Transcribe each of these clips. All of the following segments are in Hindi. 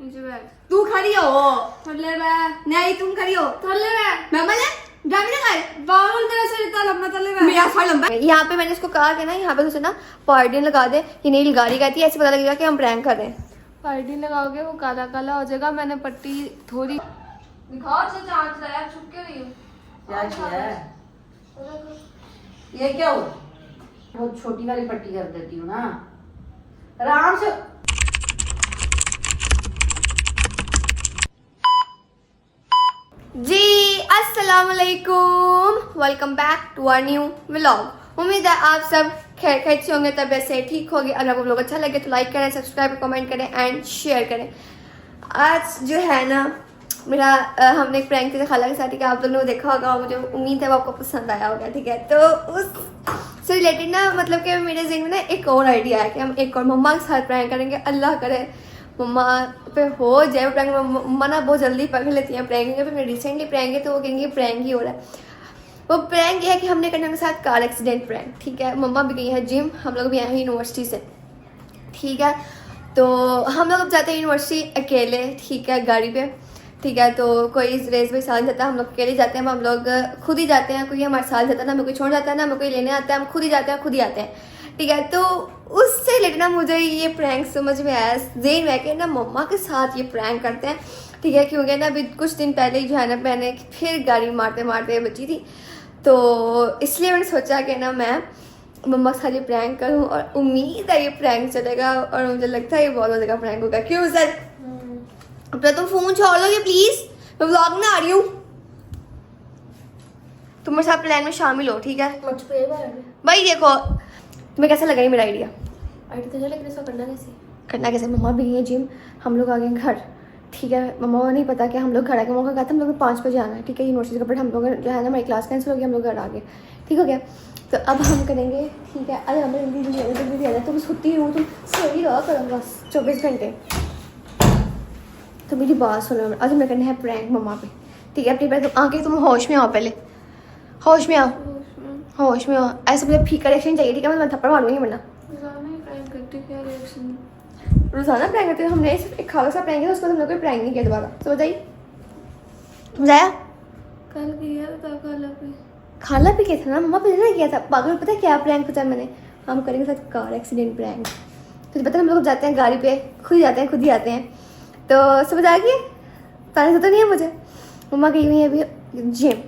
नीचे बैठ। तू खड़ी हो थल्ले बैठ। नहीं तुम खड़ी हो थल्ले बैठ। मैं मले ड्राइविंग ना कर बाबुल तेरा शरीर इतना लंबा, थल्ले बैठ। मेरा सर लंबा है। यहाँ पे मैंने इसको कहा कि ना यहाँ पे उसे ना पार्टियां लगा दे कि नहीं गाड़ी कहती है, ऐसे पता लगेगा कि हम प्रैंक कर रहे हैं। पार्टी लगाओगे वो काला काला हो जाएगा। मैंने पट्टी थोड़ी दिखाओ से जांच रहा है, छुप क्यों रही हो? क्या किया है? ये क्या हो? बहुत छोटी वाली पट्टी कर देती हूँ ना, आराम से। जी अस्सलाम वालेकुम, welcome back to our new vlog. उम्मीद है आप सब खैर खैरियत से होंगे, तबीयत से ठीक होगी। अगर आपको व्लॉग अच्छा लगे तो लाइक करें, सब्सक्राइब कमेंट करें एंड शेयर करें। आज जो है ना मेरा हमने एक प्रैंक किया खाला के साथ, ठीक है, आप लोगों ने देखा होगा, मुझे उम्मीद है वो आपको पसंद आया होगा, ठीक है। तो उससे रिलेटेड ना मतलब कि मेरे ज़हन में ना एक और आइडिया है कि हम एक और मम्मा के साथ प्रैंक करेंगे। अल्लाह करे मम्मा पे हो जाए वो प्रैंक। मम्मा ना बहुत जल्दी पकड़ लेती हैं प्रैंक पे। मैं रिसेंटली प्रैंक है तो वो कहेंगे प्रैंक ही हो रहा है। वो प्रैंक ये है कि हमने करने के साथ कार एक्सीडेंट प्रैंक, ठीक है। मम्मा भी गई है जिम, हम लोग भी आए हैं यूनिवर्सिटी से, ठीक है। तो हम लोग अब जाते हैं यूनिवर्सिटी अकेले, ठीक है, गाड़ी पे, ठीक है। तो कोई रेस भी साथ जाता है, हम लोग अकेले जाते हैं, हम लोग खुद ही जाते हैं, कोई हमारे साथ जाता है ना, हमें कोई छोड़ जाता है ना, हमें कोई लेने आता है, हम खुद ही जाते हैं, खुद ही आते हैं, ठीक है। तो उससे रिलेटेड ना मुझे ये प्रैंक समझ में आया, जेन में कि ना मम्मा के साथ ये प्रैंक करते हैं, ठीक है। क्योंकि ना अभी कुछ दिन पहले ही जो है ना मैंने फिर गाड़ी मारते मारते बची थी, तो इसलिए मैंने सोचा कि ना मैं मम्मा के साथ ये प्रैंक करूँ और उम्मीद है ये प्रैंक चलेगा और मुझे लगता है ये बहुत ज़्यादा प्रैंक होगा। क्यों सर? अपना तुम फोन छोड़ दोगे प्लीज, मैं व्लॉग में आ रही हूँ। तुम मेरे साथ प्लान में शामिल हो, ठीक है। भाई देखो तुम्हें कैसा लगा ये मेरा आइडिया? करना कैसे? मम्मा भी है जिम, हम लोग आ गए घर, ठीक है। मम्मा को नहीं पता कि हम लोग घर आ गए। मम्मा कहा था हम लोग 5 बजे आना है, ठीक है, यूनिवर्सिटी का। बट हम लोग जो है ना मेरी क्लास कैंसिल हो गई, हम लोग घर आ गए, ठीक हो गया। तो अब हम करेंगे, ठीक है। अरे हमें जल्दी आना, तुम सोती हो, तुम सही रहा करो बस 24 घंटे। तो मेरी बात सुनो, आज हमें करना है प्रैंक मम्मा पे, ठीक है। अपनी पहले तुम आके तुम होश में आओ, पहले होश में आओ, होश में आओ। ऐसे मुझे फीका रिएक्शन चाहिए, ठीक है। मैं थप्पड़ मारूंगी वरना। रोजाना प्रैंक करते हैं, हमने सिर्फ एक खाला सा प्रैंक किया, उसके बाद हम लोग कोई प्रैंक नहीं किया दोबारा। तो बताइए समझाया? कल किया था खाला पे किया था ना, मम्मा पे ना किया था। पागल, पता है क्या प्रैंक पता है मैंने? हम करेंगे साथ कार एक्सीडेंट प्रैंक। तो पता है हम लोग जाते हैं गाड़ी पे, खुद ही जाते हैं, खुद ही आते हैं। तो समझ आ गई? ताने से तो नहीं है मुझे। मम्मा गई हुई है अभी जिम,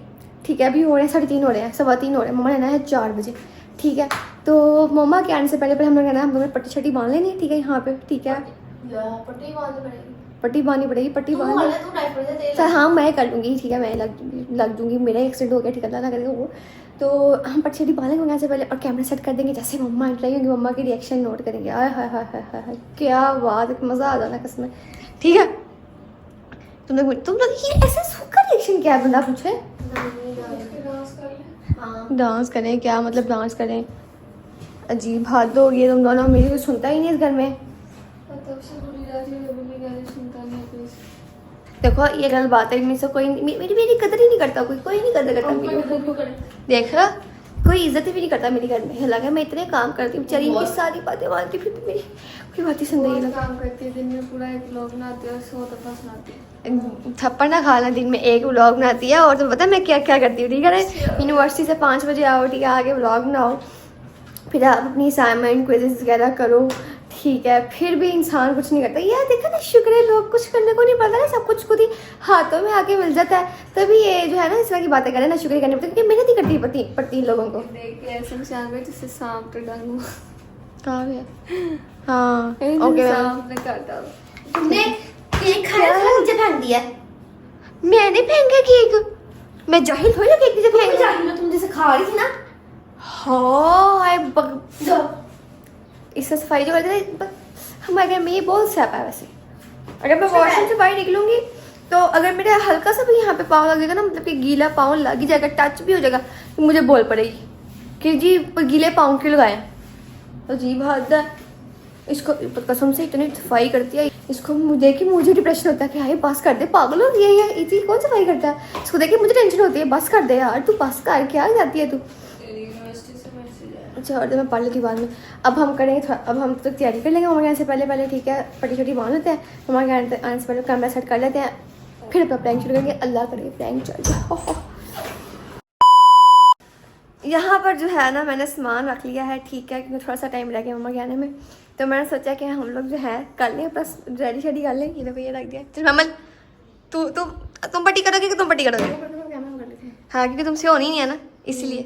ठीक है। अभी हो रहे हैं 3:30 हो रहे हैं, 3:15 हो रहे हैं। मम्मा ने आना है 4 बजे, ठीक है। तो मम्मा के आने से पहले हम लोग ना हम लोग पट्टी शट्टी बांध लेनी है, ठीक है, यहाँ पे, ठीक है। पट्टी बांधनी पड़ेगी, पट्टी बांध सर। हाँ मैं कर लूँगी, ठीक है, मैं लग दूँगी। मेरा एक्सीडेंट हो गया, ठीक है, ना करेगा वो। तो हम पट्टी शट्टी बांध लेंगे यहाँ से पहले और कैमरा सेट कर देंगे। जैसे मम्मा एंटर होंगी, मम्मा की रिएक्शन नोट करेंगे। आय हाय हाय हाय हाय, क्या बात, मज़ा आ जाना कसम, ठीक है। तुम लोग ये ऐसे सूखा रिएक्शन क्या है? बंदा पूछे डांस करें क्या? मतलब डांस करें? अजीब हाथ हो गई तुम दोनों, मेरी कुछ सुनता ही नहीं इस घर में। देखो ये गलत बात है, मेरे से कोई मेरी कदर ही नहीं करता, कोई नहीं कदर करता मेरी। देख रहा, कोई इज्जत भी नहीं करता मेरे घर में। लगा मैं इतने काम करती हूँ, बेचारी इनकी सारी बातें मानती, फिर भी मेरी कोई बात ही सुन रही है। काम करती है, दिन में पूरा एक व्लॉग बनाती है और 100 दफा सुनाती है। थप्पड़ ना खाना, दिन में एक व्लॉग बनाती है। और तो पता है मैं क्या क्या करती हूँ, ठीक है। यूनिवर्सिटी से 5 बजे आओ, ठीक है, आगे व्लॉग बनाओ, फिर आप अपनी असाइनमेंट क्विज़ेस वगैरह करो, ठीक है। फिर भी इंसान कुछ नहीं करता यार। देखा ना, शुक्र है लोग कुछ करने को नहीं पड़ता ना, सब कुछ खुद ही हाथों में आके मिल जाता है। तभी ये जो है ना इस तरह की बातें करें ना, शुक्र करनी पड़ती है, क्योंकि मेहनत ही करती पड़ती इन लोगों को। देख के ऐसे निशान पे जिससे सांप पे डालूं। कहाँ गया? हाँ ओके, सांप ने काटा। तुमने केक खाया था, नीचे फेंक दिया। मैंने फेंका केक? मैं जाहिल थोड़ी केक नीचे फेंक दिया। तुम जैसे खा रही थी ना। हाँ इससे सफाई जो करते थे हमारे घर में, ये बहुत सैप है वैसे। अगर मैं वॉशरूम से बाहर निकलूंगी तो अगर मेरा हल्का सा भी यहाँ पे पाँव लगेगा ना, मतलब कि गीला पाँव लग ही जाएगा, टच भी हो जाएगा, तो मुझे बोल पड़ेगी कि जी गीले पाँव क्यों लगाए। अजीब हाथ है इसको, कसम से इतनी सफाई करती है। इसको देख के मुझे डिप्रेशन होता है कि यार बस कर दे, पागल हो गई है ये कौन सफाई करता है। इसको देख के मुझे टेंशन होती है, बस कर दे यार, तू बस कर, क्या जाती है तू। अच्छा और तो मैं पढ़ लेती हूँ बाद में। अब हम करेंगे थोड़ा, अब हम तो तैयारी कर लेंगे हमारे यहाँ से पहले ठीक है, पट्टी छोटी बांध लेते हैं, हमारे यहाँ आने से पहले कैमरा सेट कर लेते हैं, फिर अपना प्रैंक शुरू करेंगे। अल्लाह करेंगे प्रैंक चल जाए। यहाँ पर जो है ना मैंने सामान रख लिया है, ठीक है, क्योंकि थोड़ा सा टाइम लग गया मम्मा के आने में, तो मैंने सोचा कि हम लोग जो है कर लें अपना रेडी शेडी कर लें। ये देखो ये रख दिया। चल ममल तुम पट्टी करोगे कि तुम पट्टी करोगे? हाँ क्योंकि तुमसे होनी नहीं है ना, इसीलिए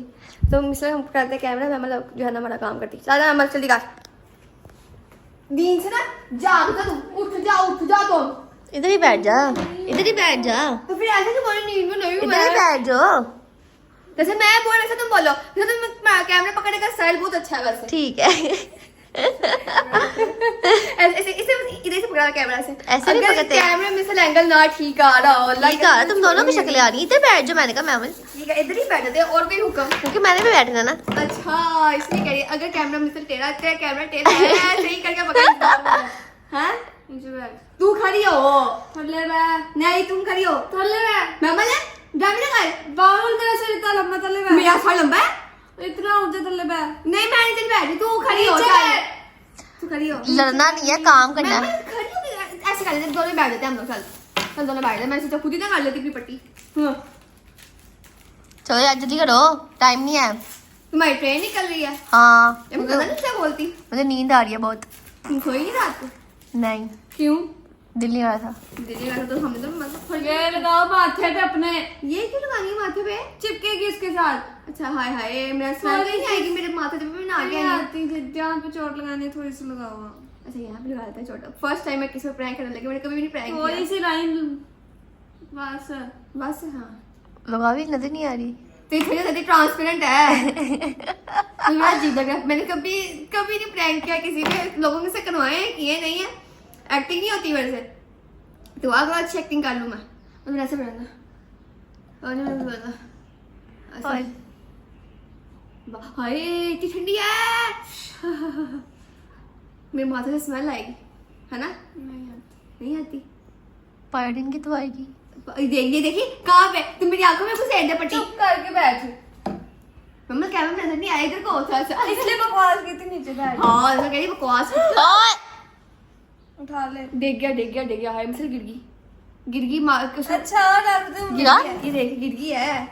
तो इसलिए हम करते हैं कैमरा में, मतलब जो है ना हमारा काम करती। ज़्यादा ममल जल्दी कर, दिन से ना जाग तुम, उठ जा तुम, इधर ही बैठ जा, इधर ही बैठ जा, तो फिर ऐसे क्यों बोलो नींद में नहीं हूँ इधर ही मैं। बैठ जाओ। जैसे मैं बोल वैसे तुम बोलो, जैसे तुम कैमरा पकड़ने का स्टाइल बहुत अच्छा है वैसे। ठीक है। ऐसे इसे इधर से पकड़ा कैमरा से, ऐसे नहीं अगर पकड़ते। कैमरे में से एंगल ना ठीक आ रहा हो, ठीक है, तुम दोनों की शक्लें आ रही हैं। इधर बैठ जाओ, मैंने कहा मैम, ठीक है इधर ही बैठते हैं, और कोई हुक्म? क्योंकि मैंने भी बैठना ना। अच्छा इसलिए कह रही है, अगर कैमरा में से टेढ़ा है, कैमरा टेढ़ा है, सही करके पकड़। हैं नीचे बैठ, तू खड़ी हो, थल्ले बैठ, नहीं तुम खड़ी हो, थल्ले बैठ, मैं बोले ड्रामे ना कर, बावल तेरा शरीर इतना लंबा, थल्ले बैठ, मेरा थोड़ा लंबा है, इतना ऊंचा, थल्ले बैठ, नहीं मैं नीचे बैठी, तू खड़ी हो, नीचे चल बैठ। तू खड़ी हो। लड़ना नहीं है, काम करना मैं है। खड़ी हो, ऐसे कर लेते दोनों बैठ जाते हैं हम लोग। चल दोनों बैठ जाते, मैं सोचा खुद ही ना कर लेती अपनी पट्टी। चलो यार जल्दी करो, टाइम नहीं है। तुम्हारी ट्रेन निकल रही है, हाँ ये पता नहीं क्या बोलती, मुझे नींद आ रही है बहुत। तुम सोई नहीं रात को? नहीं, क्यों? दिल नहीं आ रहा था। दिल्ली वाला तो हमने तो मतलब ये लगाओ माथे पे अपने, ये क्यों लगानी है माथे पे? चिपकेगी इसके साथ। अच्छा हाय हाय, मेरा स्मेल नहीं आएगी मेरे माथे पे, मैं ना आ नहीं गया। आती, जहाँ पे चोट लगानी है थोड़ी सी लगाओ। अच्छा यहाँ पे लगा देते हैं छोटा। फर्स्ट टाइम मैं किसी पे प्रैंक करने लगी, मैंने कभी भी नहीं प्रैंक थोड़ी किया। सी लाइन बस। बस हाँ, लगा भी नजर नहीं आ रही। तो इतनी ज्यादा ट्रांसपेरेंट है। तो मेरा अजीब लग रहा है, मैंने कभी नहीं प्रैंक किया किसी पे, लोगों से करवाए हैं, किए नहीं है, एक्टिंग नहीं होती मेरे से। तो अगर अच्छी एक्टिंग कर लूँ मैं, और मेरा ऐसे बनाना, और मैं बोलना हाय इतनी ठंडी है। मेरे माथे से स्मेल आएगी, है ना? नहीं आती। पायोडीन की तो आएगी। देखी कहाँ पे तुम, मेरी आंखों में घुस दे पट्टी। चुप करके बैठ, मम्मा कैमरा में नजर नहीं आया इधर को, अच्छा इसलिए बकवास की थी, नीचे बैठ, हाँ मैं कह रही बकवास। उठा ले। देख गया हाय मुझसे गिर गई मार के अच्छा रख दे। गिरा? ये देख गिर गई है।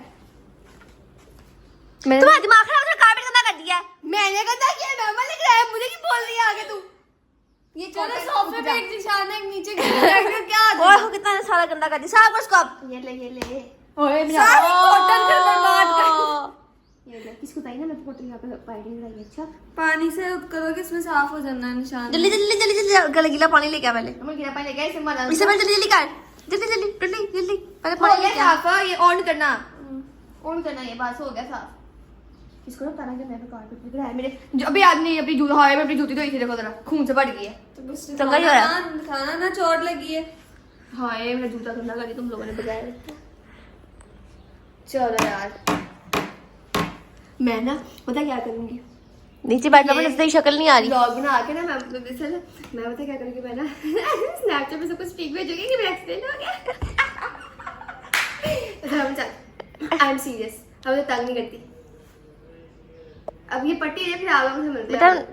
तुम्हारा दिमाग खराब है, कारपेट गंदा कर दिया है। मैंने गंदा किया, मम्मा लग रहा है, मुझे नहीं बोल रही है आगे तू। ये चलो सोफे पे एक निशान है, एक नीचे क्या और कितना सारा गंदा कर दिया सारा कुछ कब। ये ले ओए सारी कॉटन पे बर्बाद कर। कर। ये ले किसको बताई ना, मैं तो कॉटन यहाँ पे पाइडिंग लगाई। अच्छा पानी से करोगे, इसमें साफ हो जाना है निशान। जल्दी जल्दी जल्दी जल्दी गला गीला पानी लेके आ पहले। हम गिरा पानी लगा इसे मारा। इसे पहले जल्दी जल्दी कर, जल्दी जल्दी जल्दी जल्दी पहले हो पानी गया लेके आ। साफ, ये ऑन करना, ये बस हो गया साफ। इसको ना ताना के मैं पे कारपेट पे गिरा है मेरे, अभी आदमी अपनी जूता हाय में अपनी जूती धोई थी, देखो जरा खून से भर गई है। तो वही हो रहा है। दिखाना ना, चोट लगी है। हाय मेरा जूता गंदा कर दिया तुम लोगों ने बजाय। चलो यार मैं ना पता क्या करूंगी, नीचे बैठना पर तेरी शक्ल नहीं आ रही। ब्लॉग बना के ना मैं पता क्या करूंगी, मैं ना स्नैपचैट पे सब कुछ पिक भेजूंगी कि मेरा एक्सीडेंट हो गया। अच्छा हम चल, आई एम सीरियस, अब तो तंग नहीं करती। अब ये पट्टी है, फिर आगे से मिलते बेटा हैं।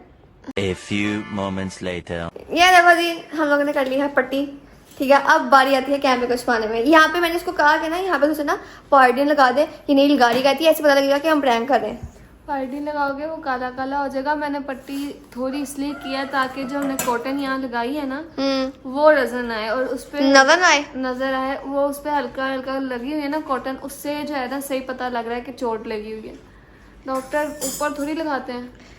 A few moments later. ये देखो जी हम लोगों ने कर ली है पट्टी, ठीक है। अब बारी आती है कैमरे को छुपाने में। यहाँ पे मैंने इसको कहा कि ना यहाँ पे उसे ना पायोडीन लगा दे, ये नहीं गाड़ी कहती है, ऐसे पता लगेगा कि हम प्रैंक कर रहे हैं। पायोडीन लगाओगे वो काला काला हो जाएगा। मैंने पट्टी थोड़ी इसलिए किया ताकि जो हमने कॉटन यहाँ लगाई है ना वो नजर आए, और उस पे नजर आए, वो उस पे हल्का हल्का लगी हुई है ना कॉटन, उससे जो है ना सही पता लग रहा है कि चोट लगी हुई है। डॉक्टर ऊपर थोड़ी लगाते हैं।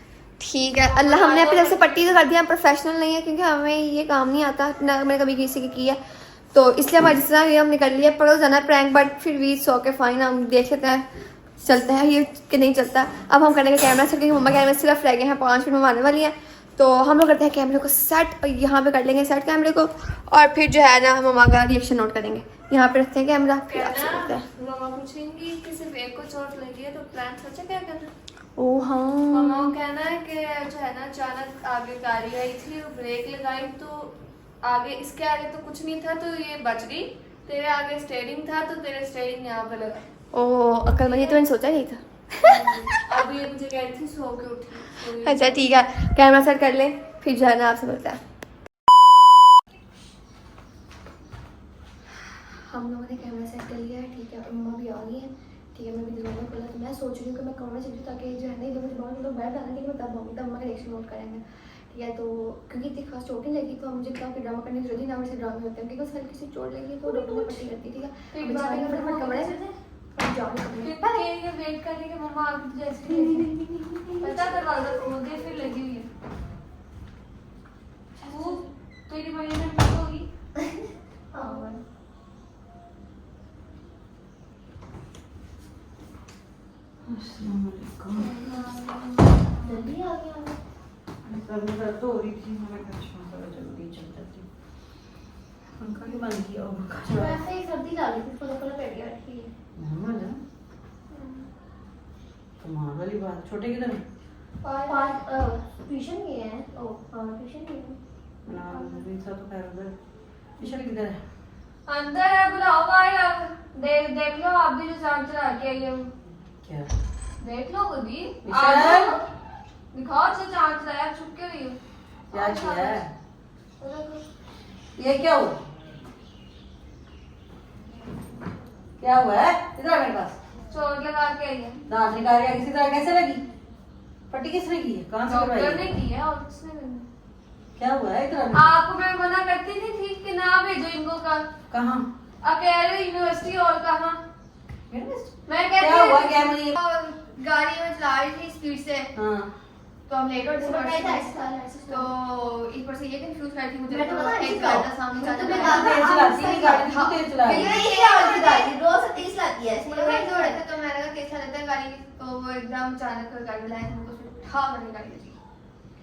ठीक है अल्लाह, हमने अपनी तरफ से पट्टी तो कर दिया, हम प्रोफेशनल नहीं है क्योंकि हमें ये काम नहीं आता ना, मैंने कभी किसी की किया, तो इसलिए हमारी जिस तरह ये हमने कर लिया। पर जाना प्रैंक, बट फिर भी 100 के फाइन, हम देख लेते हैं चलता है ये कि नहीं चलता। अब हम करेंगे कैमरा सेट, क्योंकि मम्मा कैमरे सिर्फ रह गए हैं, 5 मिनट में आने वाली हैं, तो हम लोग करते हैं कैमरे को सेट, और यहाँ पे कर लेंगे सेट कैमरे को, और फिर जो है ना हम मम्मा का रिएक्शन नोट करेंगे। यहाँ पे रखते हैं कैमरा, फिर आपसे करते हैं। मामा पूछेंगी कि सिर्फ एक को चोट लगी है तो प्लान सोचा क्या करना। ओ हाँ मामा को कहना है कि जो है ना अचानक आगे गाड़ी आई थी, ब्रेक लगाई तो आगे, इसके आगे तो कुछ नहीं था तो ये बच गई, तेरे आगे स्टेयरिंग था तो तेरे स्टेयरिंग यहाँ पे लगा। ओ अक्लमंदी तो मैंने सोचा नहीं था। अब ये मुझे कह रही थी सो के उठी। अच्छा ठीक है, कैमरा सेट कर ले, फिर जो है ना आपसे मिलता है। हम लोगों ने कैमरा सेट कर लिया है, ठीक है। और मम्मा भी आ गई है, ठीक है। मैं भी दरवाजा खोला तो मैं सोच रही हूँ कि मैं कमरे चली ताकि जो है ना इधर मुझे बहुत लोग बैठ जाना कि मैं तब आऊँगी, तब मम्मा का रिएक्शन नोट करेंगे, ठीक है। तो क्योंकि इतनी खास चोट नहीं लगी तो मुझे काफ़ी ड्रामा करने की जरूरत नहीं, ना मुझे ड्रामे होते हैं क्योंकि बस हल्की सी चोट लगी तो डॉक्टर ने पट्टी कर दी, ठीक है। फटाफट कमरे से वेट करने के मम्मा आप जैसे पता दरवाजा खोल दे फिर लगी हुई है वो तेरी मम्मी में ठीक होगी। जल्दी आ गया। सर में दर्द हो रही थी, मैंने कहा चलो जल्दी चल जाती। उनका भी मन किया होगा। वैसे ही सर्दी लग रही थी, थोड़ा थोड़ा पेट गया बैठी है। नॉर्मल है। कमाल वाली बात। छोटे किधर है? ट्यूशन गए हैं। ओ हाँ ट्यूशन गए हैं। ना मेरे साथ तो खैर उधर। विशाल किधर है? अंदर है, बुलाओ बाहर आप। देख लो आप भी जो चांद चला के आई है। क्या? देख लो खुद ही। विशाल दिखाओ जो चांद चलाया, चुप क्यों रही हो? क्या किया है? ये क्या हुआ? क्या हुआ है? इधर आ मेरे पास। चोट लगा के आई है। दांत निकाल रही है, किसी तरह कैसे लगी? पट्टी किसने की है? कहाँ से डॉक्टर करवाई ने है? की है और किसने करनी? क्या हुआ है? इधर आ। आपको मैं मना करती नहीं थी कि ना भेजो इनको का। कहाँ? अकेले यूनिवर्सिटी और कहाँ? मैं क्या कहती हुआ? हूँ क्या मुझे? गाड़ी में चला रही थी स्पीड से, हाँ तो हम लेट हो गए। तो इस पर से ये कंफ्यूज कर थी मुझे। तो एक गाड़ी था सामने तेज चलाती नहीं गाड़ी, तू तेज चला रही है। रोज 30 लाती है। तो मैं दौड़े थे तो मैंने कहा कैसा चलता है गाड़ी, तो वो एकदम अचानक गाड़ी लाया तो मुझको उठा मैंने गाड़ी लगी।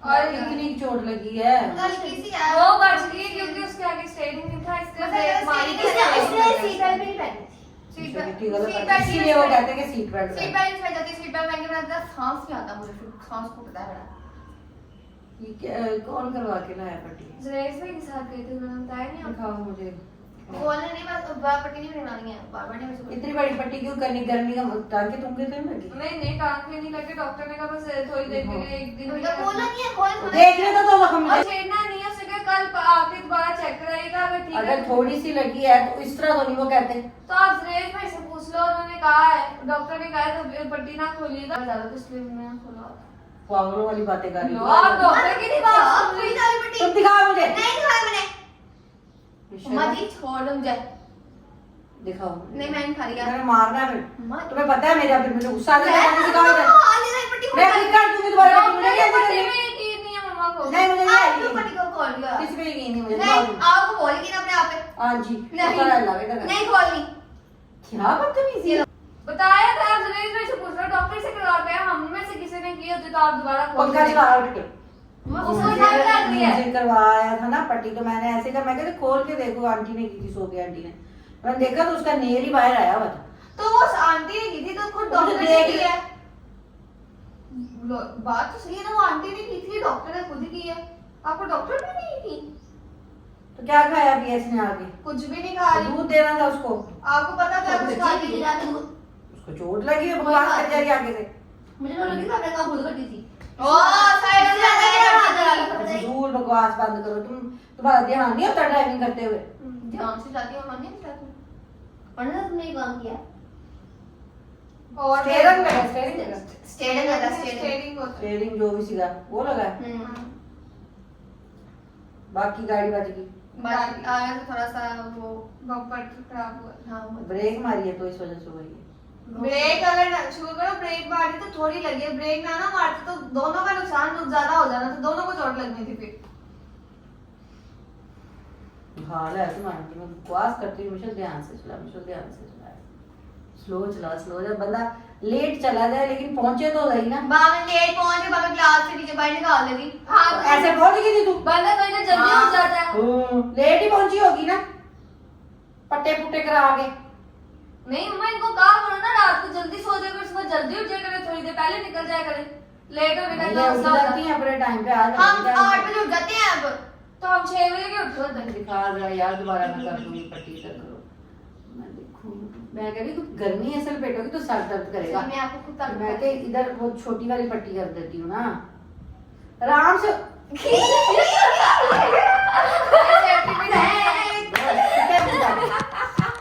और कितनी चोट लगी है? हल्की सी है। वो बच गई क्योंकि उसके आगे स्टेयरिंग नहीं था, इसलिए ब्रेक मारी थी। सीट बेल्ट इसीलिए वो कहते हैं कि सीट बेल्ट सीट बेल्ट में जाती, सीट बेल्ट पहन के मैं सांस नहीं आता मुझे, फिर सांस फूटता है बड़ा। ये कौन करवा के लाया पट्टी? जुनैद भाई के साथ गए थे, उन्होंने बताया नहीं आपको? दिखाओ मुझे। बोलने नहीं, बस बार पट्टी नहीं बनानी है, बार-बार नहीं मुझे। इतनी बड़ी पट्टी क्यों करनी? गर्मी का टांके तुमके तो नहीं लगी? नहीं टांग में नहीं लगे, डॉक्टर ने कहा बस थोड़ी देर के लिए एक दिन तो बोला नहीं है, खोल थोड़ा। देख ले तो हम। और छेड़ना नहीं है, उससे कहा कल आके दोबारा चेक कराइएगा, अगर ठीक है अगर थोड़ी सी लगी है तो इस तरह तो नहीं वो कहते। तो आप जुनैद भाई से पूछ लो, उन्होंने कहा है, डॉक्टर ने कहा है तो पट्टी ना खोलिएगा ज्यादा, तो इसलिए मैंने खोला। पागलों वाली बातें कर रही हो। आप डॉक्टर की नहीं बात सुन पूरी रही। सारी पट्टी तुम दिखाओ मुझे। नहीं दिखाई मैंने। विशाल, मजी छोड़ दो मुझे। दिखाओ। नहीं मैं नहीं खा रही यार। मैंने मारना है फिर। मत। तुम्हें पता है मेरा फिर मुझे गुस्सा आ जाता है, मुझे दिखाओ इधर। हां ले ले पट्टी मैं क्लिक कर दूंगी दोबारा पट्टी। मुझे नहीं डॉक्टर आती की करनी। पट्टी में यकीन नहीं है मम्मा को। नहीं मुझे नहीं आप आएगी। क्यों पट्टी को खोल दिया? किस पे यकीन नहीं मुझे? नहीं दिखाओ तुम। आपको बोलेगी ना अपने आप पे। हाँ जी। नहीं शुक्र है अल्लाह का, इधर कर। नहीं खोलनी। क्या बदतमीजी है। बताया था जुनैद भाई से पूछ लो, डॉक्टर से करवा के हम में से किसी ने की होती तो आप दोबारा खोल पंखा चला उठ के। उसको क्या कर रही है? मुझे करवाया था ना पट्टी, तो मैंने ऐसे कहा, मैं कहती खोल के देखो, आंटी ने की थी, सो गई आंटी ने। मैंने देखा तो उसका नेल ही बाहर आया हुआ था। तो वो आंटी ने की थी तो खुद डॉक्टर ने देख की ले। है। बात तो सही है ना, वो आंटी ने की थी, डॉक्टर ने खुद ही की है। आपको डॉक्टर ने नहीं की? तो क्या खाया पिया इसने आगे? कुछ भी नहीं खा रही। दूध देना था उसको। आपको पता था कुछ खा रही थी? उसको चोट लगी है, बकवास कर जा रही आगे से। मुझे तो लगी था मैंने कहा खुद करती थी। ओ साइड से लगा के फजूल बकवास बंद करो। तुम्हारा ध्यान नहीं होता ड्राइविंग करते हुए? ध्यान से जाती हूं, मन नहीं जाती। पढ़ना तुमने ही काम किया। और स्टीयरिंग लगा, स्टीयरिंग लगा। स्टेडिंग लगा, स्टेडिंग। स्टेयरिंग होता है। स्टीयरिंग जो भी सीधा वो लगा है। बाकी गाड़ी बच गई। बाकी आया तो थोड़ा सा वो बम्पर खराब हुआ। हाँ ब्रेक मारी है तो इस वजह से हुई है। ब्रेक अगर शुरू करो, ब्रेक मारी तो थोड़ी लगी है, ब्रेक ना मारते तो दोनों का नुकसान ज्यादा हो जाना, तो दोनों को चोट लगनी थी फिर। हाल है तुम्हारा कि मैं बकवास करती हूँ। हमेशा ध्यान से चला, हमेशा ध्यान से चला। स्लो चला, स्लो। जब बंदा लेट चला जाए लेकिन पहुंचे तो सही ना। बाबा लेट पहुंच के बाबा क्लास से नीचे बाहर निकाल लगी। हाँ तो ऐसे पहुंच गई थी तू? बंदा तो इतना जल्दी हो जाता है। लेट ही पहुंची होगी ना, पट्टे पुट्टे करा के। नहीं मम्मा, इनको कहा करो ना रात को जल्दी सो जाए करो, सुबह जल्दी उठ जाए करे, थोड़ी देर पहले निकल जाया करे। लेट हो गया ये तो उठ मसला होता जाती है। हैं अपने टाइम पे। आज हम 8 बजे उठ जाते हैं अब। तो हम 6 बजे के उठ जाते हैं। दिखा जरा यार, दोबारा मैं कर दूंगी पट्टी कर करो। मैं देखूं, मैं कह रही तू गर्मी ऐसे लपेटोगी तो सर दर्द करेगा। मैं आपको खुद तंग मैं के इधर वो छोटी वाली पट्टी कर देती हूँ ना, आराम से।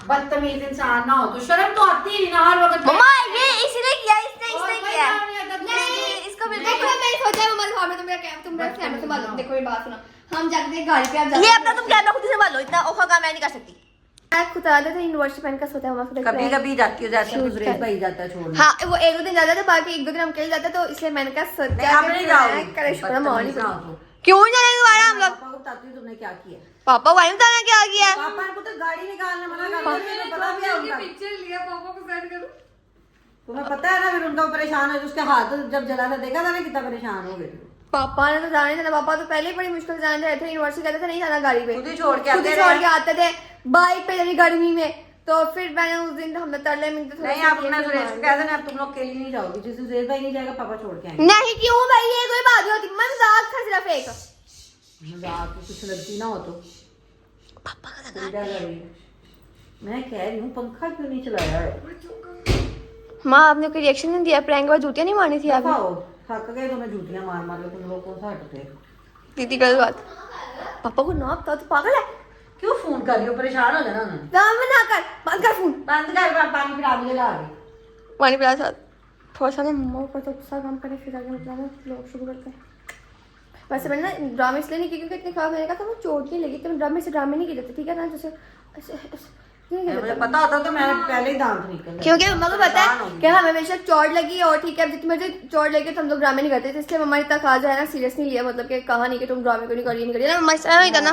बदतमीज इंसान ना हो तो शर्म तो आती ही नहीं ना हर वक्त। मम्मा ये इसने किया, इसने किया। नहीं, इसको देखो मैंने सोचा मम्मा दिखाओ, मैं तुम मेरा कैमरा संभालो। देखो मेरी बात सुनो, हम जाते गाड़ी पे, आप ये अपना तुम कैमरा खुद ही संभालो, इतना औखा काम मैं नहीं कर सकती। मैं खुद आते थे यूनिवर्सिटी पहन का सोता है मम्मा। कभी कभी जाती हो, जाती है सुरेश भाई जाता है छोड़ने। हाँ वो एक दो दिन जाता था, बाकी एक दो दिन हम अकेले जाते, तो इसलिए मैंने कहा सोचा आप नहीं जाओगे, करे शुक्र मॉर्निंग क्यों जाने दोबारा हम लोग? पापा को बताती हूँ तुमने क्या किया। पापा वाइन बताना क्या किया? पापा ने तो गाड़ी निकालने मना कर दिया, पता भी है उनका। पिक्चर लिया पापा को सेंड करो। तुम्हें पता है ना फिर उनका परेशान है, उसके हाथ जब जला था देखा था ना कितना परेशान हो गए थे। पापा ने तो जाने देना, पापा तो पहले ही बड़ी मुश्किल से जाने थे, यूनिवर्सिटी कहते थे नहीं जाना गाड़ी पे, खुद ही छोड़ के खुद ही आते छोड़ रहे। के आते थे बाइक पे जब गर्मी में। तो फिर मैंने उस दिन हमने तरले मिलते थे नहीं आप अपना सुरेश को कह देना, अब तुम लोग अकेले नहीं जाओगे, जिस दिन सुरेश भाई नहीं जाएगा पापा छोड़ के आएंगे। नहीं क्यों भाई, ये कोई बात नहीं होती, मैं मजाक था सिर्फ एक। मजाक की कुछ लगती ना हो तो पापा का क्या कर रही है? मैं कह रही हूँ पंखा क्यों नहीं चलाया है? माँ आपने कोई रिएक्शन नहीं दिया? प्रैंक के बाद जूतियां नहीं मारनी थी आपने? दफा हो, थक गए तुम्हें जूतियां मार मार के, तुम लोग कौन सा हटते हो? दीदी गलत बात। पापा को ना तो पागल है, क्यों फोन कर रही हो? परेशान हो जाना उन्होंने। काम में ना कर, बंद कर फोन। बंद कर, पानी पिला मुझे ला के। पानी पिला साथ। थोड़ा सा ना मम्मा ऊपर तो गुस्सा काम करे, फिर आगे मतलब ना लोग शुरू करते हैं। वैसे मैंने ना ड्रामे इसलिए नहीं किए क्योंकि इतनी खराब मैंने कहा था वो चोट नहीं लगी, तो मैं ड्रामे से ड्रामे नहीं किए थे, ठीक है ना, जैसे मुझे पता होता तो मैंने पहले ही दांत निकल। क्योंकि मम्मा को पता है कि हमें हमेशा चोट लगी, और ठीक है जितनी मुझे चोट लगी तो हम लोग ड्रामे नहीं करते थे, इसलिए मम्मा इतना खास जो है ना सीरियस नहीं लिया, मतलब कि कहा नहीं कि तुम ड्रामे को नहीं करिए ना, मम्मा ऐसा नहीं था ना।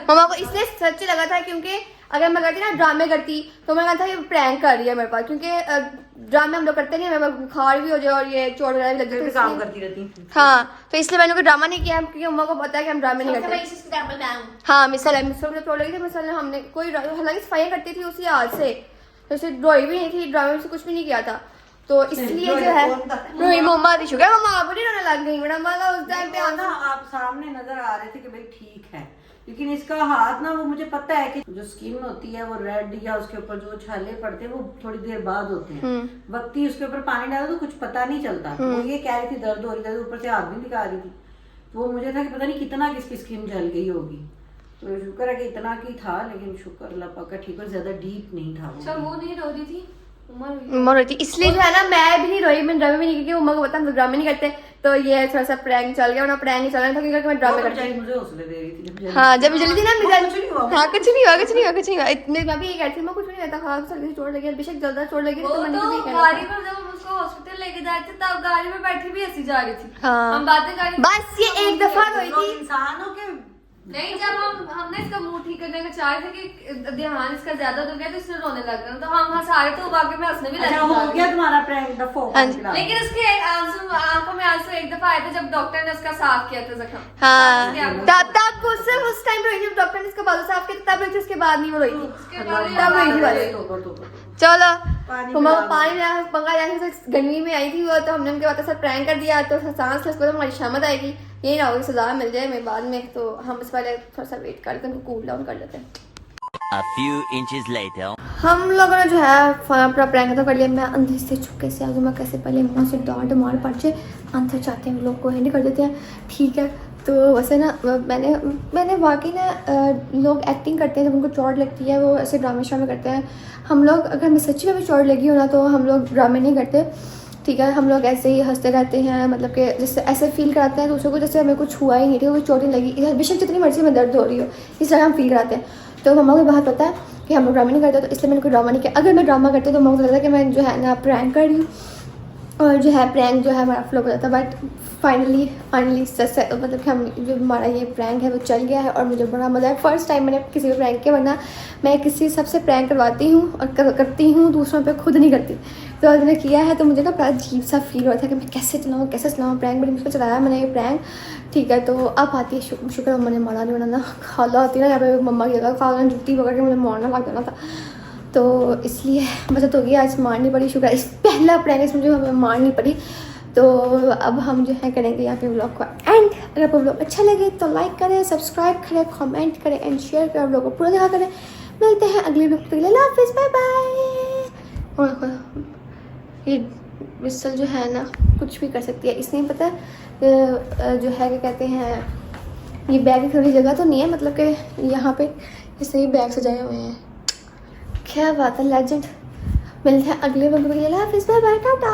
मम्मा को इसलिए सच्ची लगा था क्योंकि अगर मैं करती ना ड्रामे करती तो मैं कहता ये प्रैंक कर रही है मेरे पास, क्योंकि ड्रामे हम लोग करते नहीं, हमें बुखार भी हो जाए और ये चोट वगैरह भी लग जाए, काम करती रहती। हाँ तो इसलिए मैंने कोई ड्रामा नहीं किया, क्योंकि मम्मा को पता है कि हम ड्रामे नहीं करते। हाँ मिसल में चोट लगी थी, मिसल ने हमने कोई हालांकि सफाइयाँ करती थी उसी हाथ से, तो उसे रोई भी नहीं थी, ड्रामे से कुछ भी नहीं किया था, तो इसलिए जो है रोई मम्मा दी शुगर मम्मा आप नहीं रोने लग गई मैडम, उस टाइम पे ना आप सामने नजर आ रहे थे कि भाई ठीक है, लेकिन इसका हाथ ना वो मुझे पता है कि जो स्किन होती है वो रेड या उसके ऊपर जो छाले पड़ते हैं वो थोड़ी देर बाद होते हैं, वक्त ही उसके ऊपर पानी डालो तो कुछ पता नहीं चलता। वो ये कह रही थी दर्द हो रही थी, ऊपर से हाथ भी दिखा रही थी, तो वो मुझे था कि पता नहीं कितना किसकी स्किन जल गई होगी, तो शुक्र है कि इतना की था, लेकिन शुक्र अल्लाह पाक का ठीक है, ज्यादा डीप नहीं था। अच्छा वो नहीं रो रही थी, मम्मा रोती, इसलिए जो है ना मैं भी नहीं रोई, मैं ड्रामे भी नहीं, क्योंकि मम्मा को पता हम लोग ड्रामे नहीं करते, तो ये थोड़ा सा प्रैंक चल गया, ना प्रैंक नहीं चल रहा था क्योंकि मैं ड्रामे करती हूँ। मुझे हौसले दे रही थी हाँ जब जल्दी थी ना मिजाज, कुछ नहीं हुआ। हाँ कुछ नहीं हुआ, कुछ नहीं हुआ, कुछ नहीं हुआ इतने। मैं भी ये कहती थी मैं कुछ भी नहीं रहता, हाँ सर्दी चोट लगी, बेशक ज्यादा चोट लगी वो तो मैंने तो भी कहना गाड़ी था। पर जब हम उसको हॉस्पिटल लेके जा रहे थे तब गाड़ी में बैठी भी ऐसी जा रही थी, हाँ। हम बातें कर रहे थे। बस ये एक दफा रोई लोग थी, इंसानों के नहीं जब हमने इसका मुंह ठीक करने का चाह रहे थे कि ध्यान इसका ज्यादा हो गया तो इसने रोने लग गया, तो हम हंसा रहे थे, वो वाकई में हंसने भी अच्छा हो लगे। गया तुम्हारा प्रैंक दफो। हाँ जी। लेकिन उसके आंसू में आंसू एक दफा आए थे जब डॉक्टर ने उसका साफ किया था जख्म। हाँ तब सिर्फ उस टाइम रोई थी, डॉक्टर ने इसका बाजू साफ किया तब रोई थी, उसके बाद नहीं वो रोई थी। उसके बाद तब रोई थी बस। चलो मम्मा को पानी में पंखा जाने से गर्मी में आई थी वो, तो हमने उनके बाद सर प्रैंक कर दिया, तो सांस ले तो हमारी शामत आएगी, यही ना होगी सजा मिल जाए हमें बाद में, तो हम इस पहले थोड़ा सा वेट करते हैं, उनको कूल डाउन कर लेते हैं। A few inches later. हम लोगों ने जो है अपना प्रैंक तो कर लिया, मैं अंदर से चुपके से आगे, मैं कैसे पहले माँ से डांट मार पड़ जाए, अंदर चाहते हैं लोग को हैंड कर देते हैं, ठीक है। तो वैसे ना मैंने वाकई ना लोग एक्टिंग करते हैं जब उनको चोट लगती है, वो ऐसे ड्रामे श्रामे करते हैं। हम लोग अगर हमें सच्ची में भी चोट लगी हो ना तो हम लोग ड्रामे नहीं करते, ठीक है, हम लोग ऐसे ही हंसते रहते हैं, मतलब कि जैसे ऐसे फील कराते हैं दूसरों को जैसे हमें कुछ हुआ ही नहीं, ठीक है, कोई चोट नहीं लगी, बेशक जितनी मर्जी में दर्द हो रही हो, इस तरह हम फील कराते हैं। तो मम्मा को बहुत पता है कि हम लोग ड्रामा नहीं करते, तो इसलिए मैंने कोई ड्रामा नहीं किया। अगर मैं ड्रामा करती तो मम्मा को लगता है कि मैं जो है ना प्रैंक कर रही हूँ, और जो है प्रैंक जो है हमारा फ्लॉप हो जाता है, बट फाइनली मतलब कि हम जो हमारा ये प्रैंक है वो चल गया है और मुझे बड़ा मज़ा है। फर्स्ट टाइम मैंने किसी को प्रैंक किया, वरना मैं किसी सबसे प्रैंक करवाती हूँ और करती हूँ, दूसरों पे खुद नहीं करती। तो आज मैंने किया है तो मुझे ना बड़ा अजीब सा फील हो रहा था कि मैं कैसे चलाऊँ प्रैंक, बड़ी मुश्किल चलाया मैंने ये प्रैंक, ठीक है। तो अब आती है शुक्र मम्मा ने मारा नहीं, बनाना खाला होती ना यहाँ पे मम्मा की जगह, खाला ने जुट्टी पकड़ के मुझे मारना लग जाना था, तो इसलिए बचत हो गई, आज मारनी पड़ी, शुक्र इस पहला प्रैंक इसमें जो हमें मारनी पड़ी। तो अब हम जो है करेंगे यहाँ पे व्लॉग को एंड। अगर आपको व्लॉग अच्छा लगे तो लाइक करें, सब्सक्राइब करें, कमेंट करें एंड शेयर करें, और व्लॉग को पूरा देखा करें। मिलते हैं अगले वीडियो के लिए, अल्लाह हाफिज़, बाय बाय। ये विसल जो है ना कुछ भी कर सकती है, इसने पता है जो है क्या कहते हैं, ये बैग की थोड़ी जगह तो नहीं है, मतलब कि यहाँ पे इसने ये बैग सजाए हुए हैं। क्या बात है, लेजेंड। मिलते हैं अगले वीडियो के लिए, अल्लाह हाफिज़, बाय बाय, टाटा।